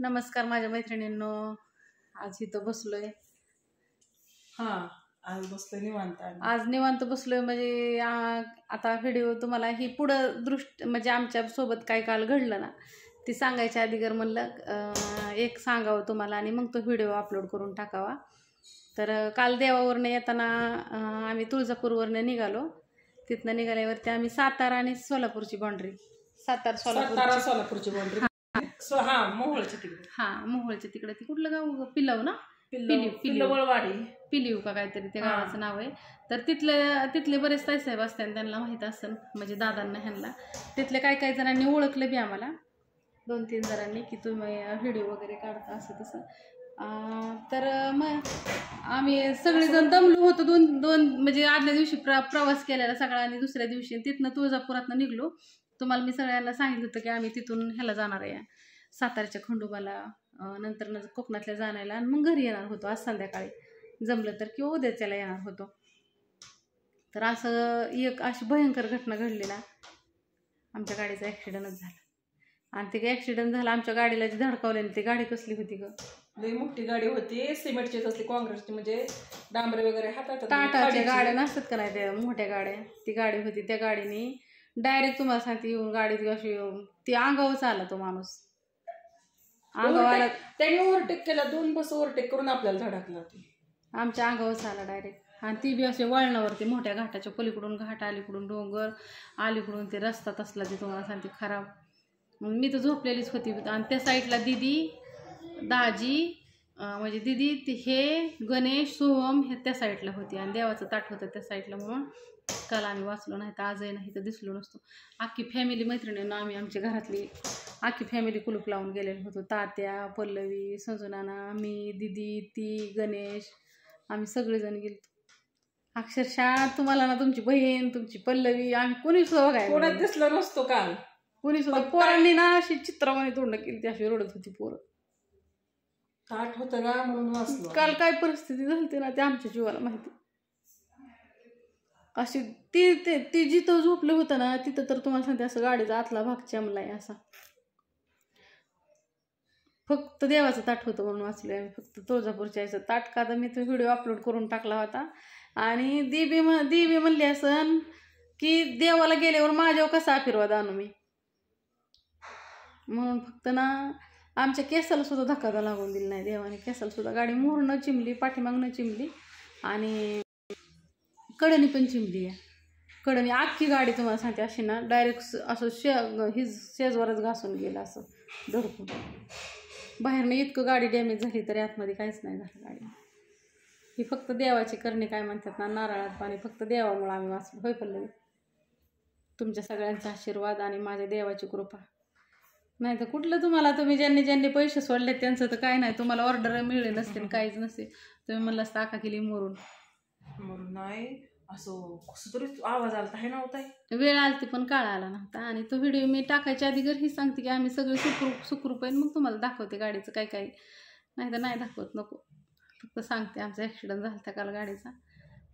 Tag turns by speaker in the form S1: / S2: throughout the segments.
S1: नमस्कार माझ्या मैत्रिणींनो, आज इथं बसलोय.
S2: आज बसलोय निवांत.
S1: आज निवांत बसलोय म्हणजे आता व्हिडिओ तुम्हाला ही पुढं म्हणजे आमच्या सोबत काय काल घडलं ना ती सांगायच्या आधी म्हणलं एक सांगावं तुम्हाला आणि मग तो व्हिडिओ अपलोड करून टाकावा. तर काल देवावरनं येताना आम्ही तुळजापूरवरनं निघालो. तिथनं निघाल्यावरती आम्ही सातारा आणि सोलापूरची बाउंड्री
S2: सोलापूरची बाउंड्री
S1: मोहोळच्या तिकडे ती कुठलं गाव पिलव ना पिलीव का काहीतरी त्या गावाचं नाव आहे. तर तिथले बरेच ताईसाहेब असतात, त्यांना माहीत असेल म्हणजे दादांना ह्यांना तिथले काही जणांनी ओळखलं बी आम्हाला 2-3 जणांनी की तुम्ही व्हिडिओ वगैरे काढता असं तसं. तर मग आम्ही सगळेजण दमलो होतो. दोन म्हणजे आदल्या दिवशी प्रवास केलेला सगळा आणि दुसऱ्या दिवशी तिथनं तुळजापुरातनं निघलो. तुम्हाला मी सगळ्यांना सांगितलं होतं की आम्ही तिथून ह्याला जाणार आहे सातारच्या खंडोबाला, नंतर कोकणातल्या जाण्याला आणि मग घरी येणार होतो आज संध्याकाळी जमलं तर किंवा उद्याच्याला येणार होतो. तर असं एक अशी भयंकर घटना घडली ना, आमच्या गाडीचा ॲक्सिडेंटच झाला. आणि ते ॲक्सिडेंट झाला आमच्या गाडीला जी धडकावल्याने. ती गाडी कसली होती ग?
S2: लई मोठी गाडी होती, सिमेंटची असली, काँग्रेसची, म्हणजे डांबरे वगैरे हातात.
S1: टाटाच्या गाड्या नसतात का नाही त्या मोठ्या गाड्या, ती गाडी होती. त्या गाडीने डायरेक्ट तुम्हाला सांगते येऊन गाडी अशी ती अंगावरच आला तो माणूस. अंगावाला
S2: त्यांनी ओव्हरटेक केला, 2 बस ओव्हरटेक करून आपल्याला धडकला.
S1: आमच्या अंगावरच आला डायरेक्ट. आणि ती बी असे वळणावरती मोठ्या घाटाच्या पलीकडून घाट, अलीकडून डोंगर, अलीकडून ते रस्ता तसला ती तुम्हाला सांगते खराब. मी तर झोपलेलीच होती. आणि त्या साईडला दिदी, दाजी म्हणजे दिदी ती हे गणेश, सोहम हे त्या साईडला होती आणि देवाचं ताट होतं त्या साईडला. म्हणून काल आम्ही वाचलो नाही तर आजही नाही तर दिसलो नसतो. अख्खी फॅमिली मैत्रिणींना आम्ही आमच्या घरातली अख्खी फॅमिली कुलूप लावून गेलेलो होतो. तात्या, पल्लवी, संजुनाना, मी, दिदी, ती, गणेश, आम्ही सगळेजण गेलो. अक्षरशः तुम्हाला ना तुमची बहीण, तुमची पल्लवी, आम्ही कोणी सुद्धा बघायला
S2: दिसलं नसतो काल.
S1: कोणी सुद्धा. पोरांनी ना अशी चित्रमाने तोंड केली, ती अशी रडत होती पोरं.
S2: ताट होतं का म्हणून वाचलो.
S1: काल काय परिस्थिती झाली ना ते आमच्या जीवाला माहिती. अशी ती जिथं झोपलं होतं ना तिथं तर तुम्हाला सांगते असं गाडीचा आतला भाग चमलाय असा. फक्त देवाचं ताट होतं म्हणून वाचलोय आम्ही. फक्त तुळजापूरच्या याचं ताट का तर मी तो व्हिडिओ अपलोड करून टाकला होता. आणि देवी म्हणली असं की देवाला गेल्यावर माझ्यावर कसा आशीर्वाद आणू मी, म्हणून फक्त ना आमच्या केसाला सुद्धा धक्का लागून दिला नाही देवाने. केसाला सुद्धा गाडी मोहरनं चिमली, पाठीमागनं चिमली आणि कडनी पण चिमली आहे. कडनी अख्खी गाडी तुम्हाला सांगते अशी ना डायरेक्ट असं शेजवरच घासून गेलं असं धडकून. बाहेरनं इतकं गाडी डॅमेज झाली तरी आतमध्ये काहीच नाही झालं गाडी. ही फक्त देवाची करणी काय म्हणतात ना, नारळात पाणी. फक्त देवामुळं आम्ही वाचलो. होय पल्लवी? तुमच्या सगळ्यांचा आशीर्वाद आणि माझ्या देवाची कृपा. नाही तर कुठलं तुम्हाला, तुम्ही ज्यांनी पैसे सोडले त्यांचं तर काय नाही, तुम्हाला ऑर्डर मिळले नसते काहीच नसते. तुम्ही म्हणलं असतं आका केली मोरून
S2: नाही. असं कसं तरी आवाज आला हे नव्हता,
S1: वेळ आलती पण काळ आला नव्हता. आणि तो व्हिडिओ मी टाकायच्या आधी ही सांगते की आम्ही सगळे सुखरूप आहे, मग तुम्हाला दाखवते गाडीचं काय नाही तर नाही दाखवत, नको. फक्त सांगते आमचा ॲक्सिडेंट झाला त्या काल गाडीचा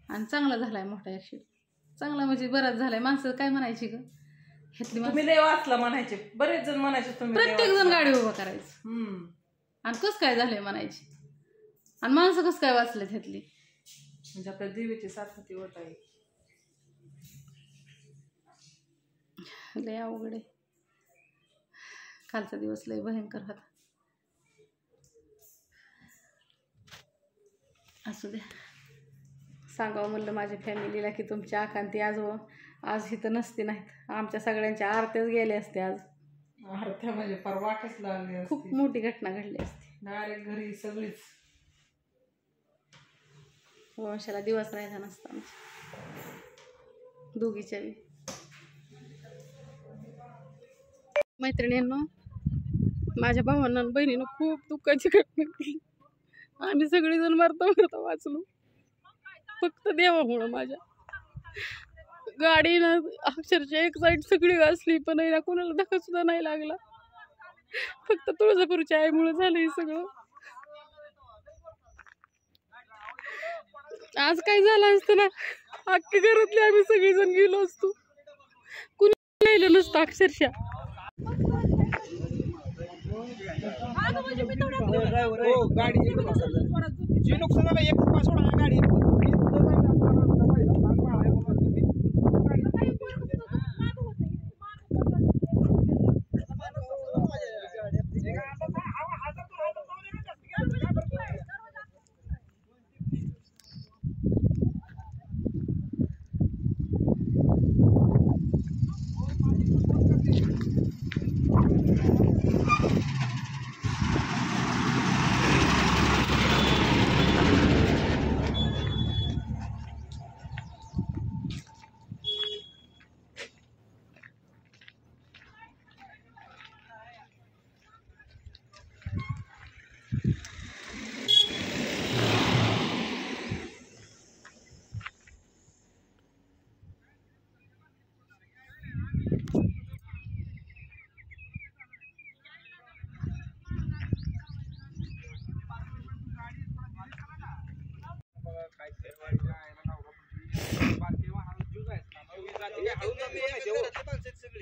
S1: आणि चांगला झालाय, मोठा ॲक्सिडेंट. चांगला म्हणजे बराच झालाय. माणसं काय म्हणायची ग ह्यातली
S2: तुम्ही लय वाचला म्हणायचे, बरेच जण म्हणायचे
S1: प्रत्येक जण गाडी उभं करायचं आणि कसं काय झालंय म्हणायची. आणि माणसं कसं काय वाचलेत ह्यातली,
S2: म्हणजे आपल्या देवीची साथ होती होत आहे.
S1: लय अवघड आहे. कालचा दिवस लय भयंकर होता. असू द्या, सांगावं म्हणलं माझ्या फॅमिलीला की तुमच्या आकांती आज इथं नसते. नाहीत आमच्या सगळ्यांच्या आरत्याच गेल्या असते आज.
S2: आरत्या म्हणजे परवाटच लागली,
S1: खूप मोठी घटना घडली असते.
S2: डायरेक्ट घरी सगळीच
S1: वंशाला दिवस राहायचा नसता आमच्या दोघीच्या बी. मैत्रिणींनो, माझ्या भावांना बहिणीनं खूप दुःखाची घटना केली. आम्ही सगळेजण मरता वाचलो फक्त देवामुळं. माझ्या गाडीनं अक्षरशः एक साईड सगळी वाचली पण ना कोणाला धक्का सुद्धा नाही लागला. फक्त तुळजापूरच्या आईमुळे झालं हे सगळं. आज काय झालं असतं ना, अख्खी घरातली आम्ही सगळेजण गेलो असतो, कुणी राहिलं नसतं अक्षरशः.
S3: गाडी जे नुकसान झालं एक रुपया सोडा गाडी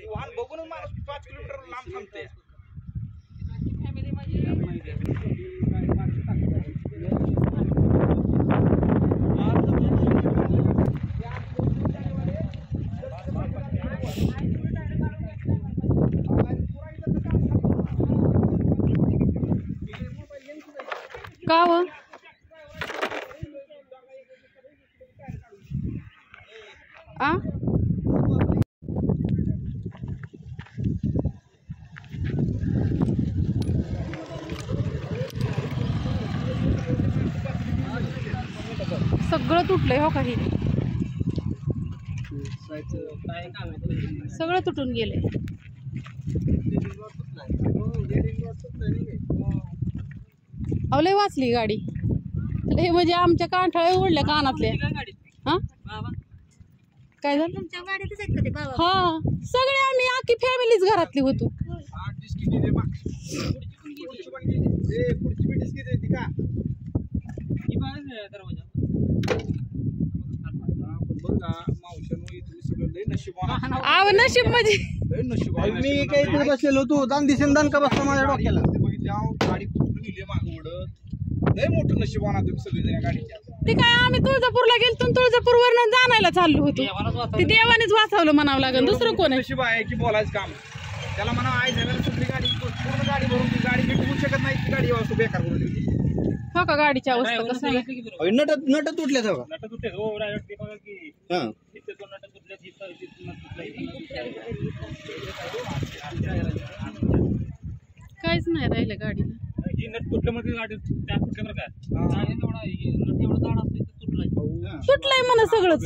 S3: वाहन बघून माणूस 5 किलोमीटर लांब थांबते.
S1: का व आ सगळं तुटलंय हो काही सगळं तुटून गेले. अवलय वाचली गाडी लय म्हणजे आमच्या कांठाळे ओढल्या कानातले. हा काय झालं
S4: तुमच्या गाडीतच आहेत का ते बाबा?
S1: हा सगळे आम्ही आखी फॅमिलीच घरातली होतो. आव नशीब म्हणजे
S3: मी काही बसलेलो होतो दान दिसेन दान का बसला माझ्या डोक्याला गाडी कुठून गेली मागं उडत लय मोठं नशिबाना तुम्ही सगळे गाडीच्या.
S1: ते काय आम्ही तुळजापूरला गेलतो तुळजापूरवरनं जाणायला चाललो होतो. ते देवानेच वाचवलं म्हणावं लागेल. दुसरं कोण आहे?
S3: नशीब आहे की बोलायचं काम त्याला म्हणा आई झाल्याला सगळी गाडी पूर्ण गाडी भरून ती गाडी भेटू शकत नाही ती गाडी वाजतो बेकार करून दिली.
S1: हो का गाडीची अवस्था कसं आहे?
S3: नट तुटले
S1: काहीच नाही राहिलं गाडीला. तुटलंय म्हणा सगळंच.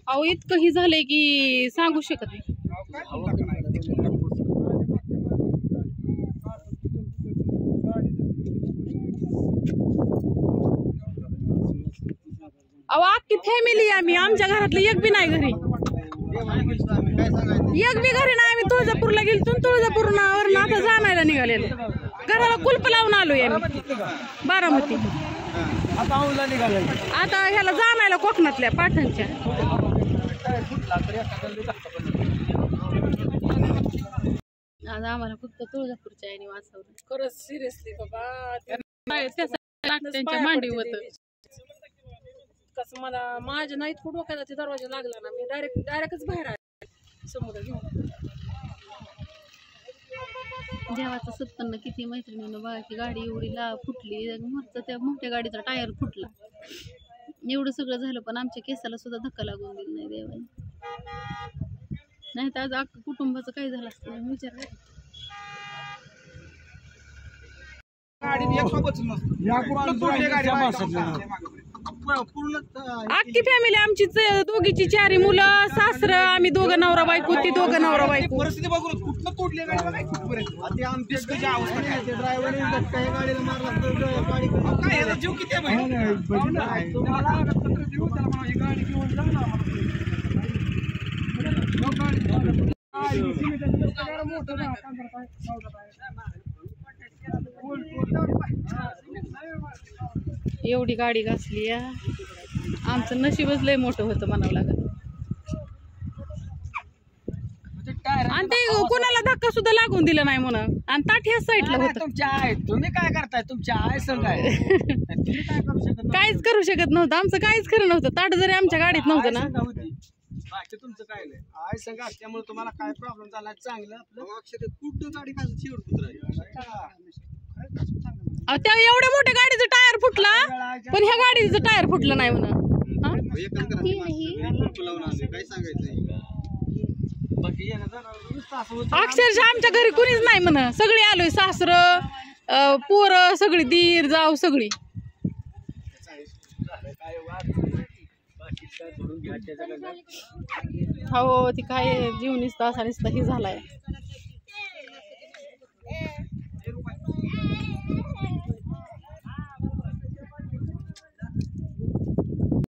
S1: अहो इतकं ही झालंय की सांगू शकत नाही. अहो अख्खी फॅमिली आम्ही आमच्या घरातलं एक बी नाही घरी. एक बी घरी नाही. आम्ही तुळजापूरला गेलो तुळजापूरवरून आता जाणायला निघालेलो. घराला कुलप लावून आलोय आम्ही बारामती. आता ह्याला जाणायला कोकणातल्या पाटणच्या. आज आम्हाला फक्त तुळजापूरच्या आईने वाचवलं.
S2: खरंच सिरियसली बाबा
S1: त्यांच्या मांडी होत.
S2: कसं मला माझ्या नाहीत खूप डोक्याला ते दरवाजा लागला ना मी डायरेक्टच बाहेर आले समुद्र घेऊन.
S1: देवाचं सत्पन्न किती मैत्रिणीनं बघा की गाडी एवढी फुटली. त्या मोठ्या गाडीचा टायर फुटला. एवढं सगळं झालं पण आमच्या केसाला सुद्धा धक्का लागून दिला नाही देवाने. नाही तर आज अख्खं कुटुंबाचं काय झालं असतं विचार. अख्खी फॅमिली आमची दोघीची 4 मुलं सासरं आम्ही दोघं नवरा बायको ती दोघं नवरा बायको.
S3: परिस्थिती बघून कुठलं तोडली गाडी ड्रायव्हर जीव किती
S1: एवढी गाडी घासली या. आमचं नशीबच लय मोठं होतं म्हणावं लागत. आणि ते कोणाला धक्का सुद्धा लागून दिला नाही म्हणून. आणि ताट ह्याच साईडला होतं.
S3: तुमच्या आहे, तुम्ही काय करताय? तुमच्या आहे संग आहे. तुम्ही काय करू शकत नाही.
S1: काहीच करू शकत नव्हतं. आमचं काहीच खरं नव्हतं. ताट जरी आमच्या गाडीत नव्हतं ना.
S3: बाकी तुमचं काय नाही. आहे संग असल्यामुळे तुम्हाला काय प्रॉब्लेम झाला चांगलं आपलं कुठं गाडी खाली शेवट
S1: त्या एवढ्या मोठ्या गाडीचं टायर फुटला पण ह्या गाडीचं टायर फुटलं नाही म्हणून.
S3: काय सांगायचं.
S1: अक्षरशः आमच्या घरी कुणीच नाही म्हण. सगळी आलोय. सासरं पोरं सगळी दीर जाऊ सगळी. हो ती काय जीव निसता असा निसता हे झालाय.